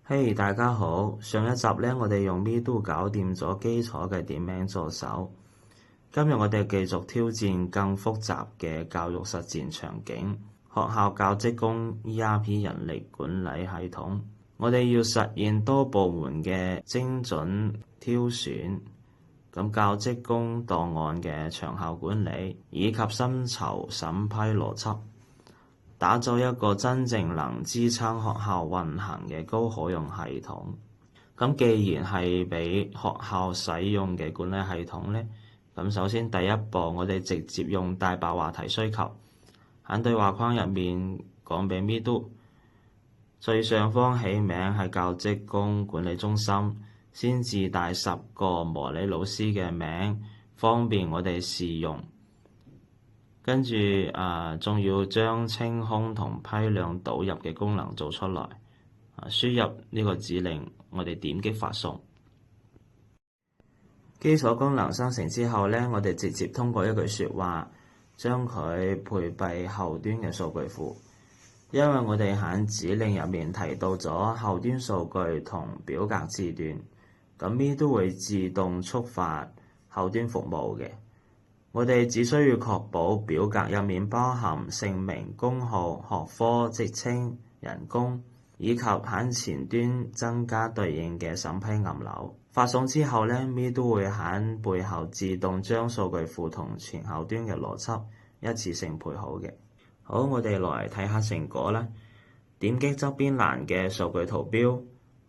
嘿，大家好！上一集呢，我哋用 Me-Do 搞掂咗基礎嘅點名助手。今日我哋繼續挑戰更複雜嘅教育實踐場景——學校教職工 ERP 人力管理系統。我哋要實現多部門嘅精準挑選，咁教職工檔案嘅長效管理，以及薪酬審批邏輯。打造一個真正能支撐學校運行嘅高可用系統。咁既然係俾學校使用嘅管理系統呢，咁首先第一步，我哋直接用大白話提需求，喺對話框入面講俾 Me-Do，最上方起名係教職工管理中心，先自帶10個模擬老師嘅名，方便我哋試用。跟住仲要將清空同批量導入嘅功能做出來。輸入呢個指令，我哋點擊發送。基礎功能生成之後呢，我哋直接通過一句説話，將佢配備後端嘅數據庫。因為我哋喺指令入面提到咗後端數據同表格字段，咁呢都會自動觸發後端服務嘅。我哋只需要確保表格入面包含姓名、工號、學科、職稱、人工，以及喺前端增加對應嘅審批按鈕。發送之後呢， Me-Do 會喺背後自動將數據庫同前後端嘅邏輯一次性配好嘅。好，我哋來睇下成果啦。點擊側邊欄嘅數據圖標，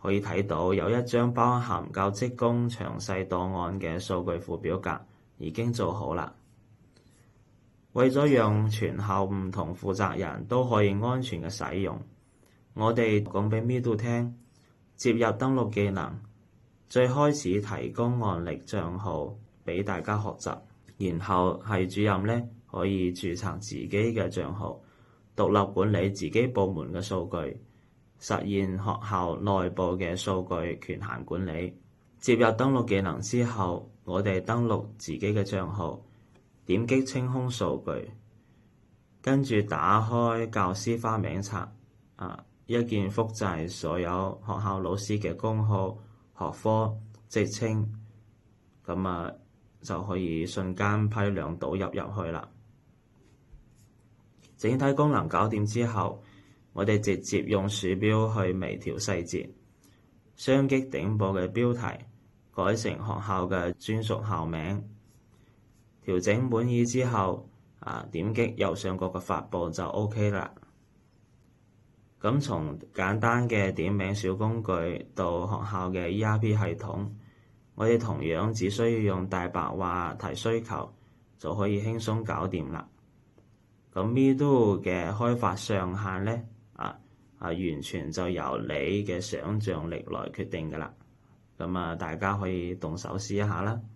可以睇到有一張包含教職工詳細檔案嘅數據庫表格已經做好啦。為咗讓全校唔同負責人都可以安全嘅使用，我哋講俾 Me-Do 聽，接入登錄技能，最開始提供案例賬號俾大家學習，然後系主任呢可以註冊自己嘅賬號，獨立管理自己部門嘅數據，實現學校內部嘅數據權限管理。接入登錄技能之後，我哋登錄自己嘅賬號，點擊清空數據，跟住打開教師花名冊，一鍵複製所有學校老師嘅工號、學科、職稱，咁就可以瞬間批量導入去啦。整體功能搞掂之後，我哋直接用鼠標去微調細節，雙擊頂部嘅標題改成學校嘅專屬校名。調整滿意之後，點擊右上角嘅發布就 OK 啦。咁從簡單嘅點名小工具到學校嘅 ERP 系統，我哋同樣只需要用大白話提需求就可以輕鬆搞掂啦。咁 Me-Do 嘅開發上限呢，完全就由你嘅想像力來決定㗎啦。咁大家可以動手試一下啦〜